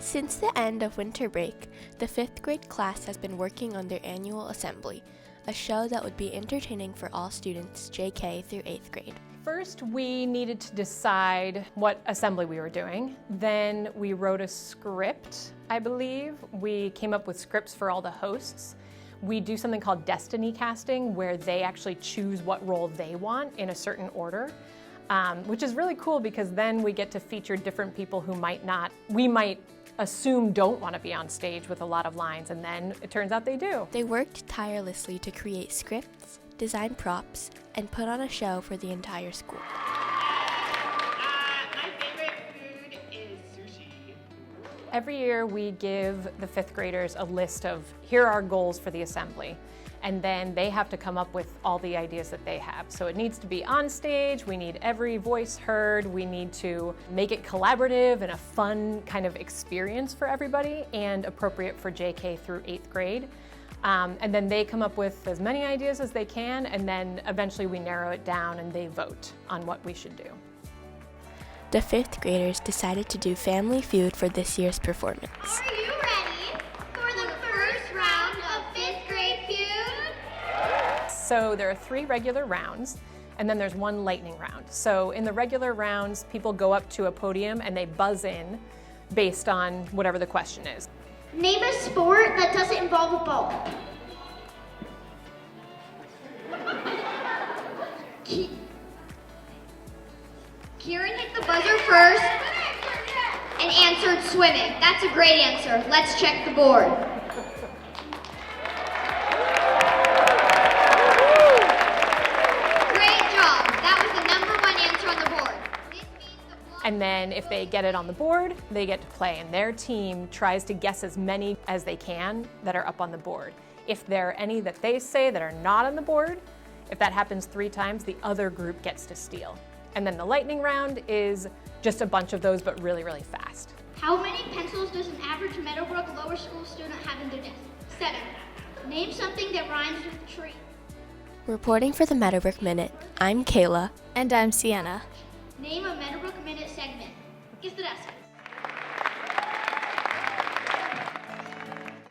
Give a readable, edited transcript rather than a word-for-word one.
Since the end of winter break, the 5th grade class has been working on their annual assembly, a show that would be entertaining for all students JK through 8th grade. First, we needed to decide what assembly we were doing. Then we wrote a script, I believe. We came up with scripts for all the hosts. We do something called destiny casting, where they actually choose what role they want in a certain order, which is really cool because then we get to feature different people who we might assume don't want to be on stage with a lot of lines, and then it turns out they do. They worked tirelessly to create scripts, design props, and put on a show for the entire school. My favorite food is sushi. Every year we give the 5th graders a list of, here are our goals for the assembly. And then they have to come up with all the ideas that they have. So it needs to be on stage, we need every voice heard, we need to make it collaborative and a fun kind of experience for everybody and appropriate for JK through 8th grade. And then they come up with as many ideas as they can, and then eventually we narrow it down and they vote on what we should do. The 5th graders decided to do Family Feud for this year's performance. Are you ready for the first round of 5th grade feud? So there are 3 regular rounds, and then there's 1 lightning round. So in the regular rounds, people go up to a podium and they buzz in based on whatever the question is. Name a sport that doesn't involve a ball. Kieran hit the buzzer first and answered swimming. That's a great answer. Let's check the board. And then if they get it on the board, they get to play, and their team tries to guess as many as they can that are up on the board. If there are any that they say that are not on the board, if that happens 3 times, the other group gets to steal. And then the lightning round is just a bunch of those, but really, really fast. How many pencils does an average Meadowbrook lower school student have in their desk? 7. Name something that rhymes with tree. Reporting for the Meadowbrook Minute, I'm Kayla. And I'm Sienna. Name a Meadowbrook Minute segment. Guess the desk.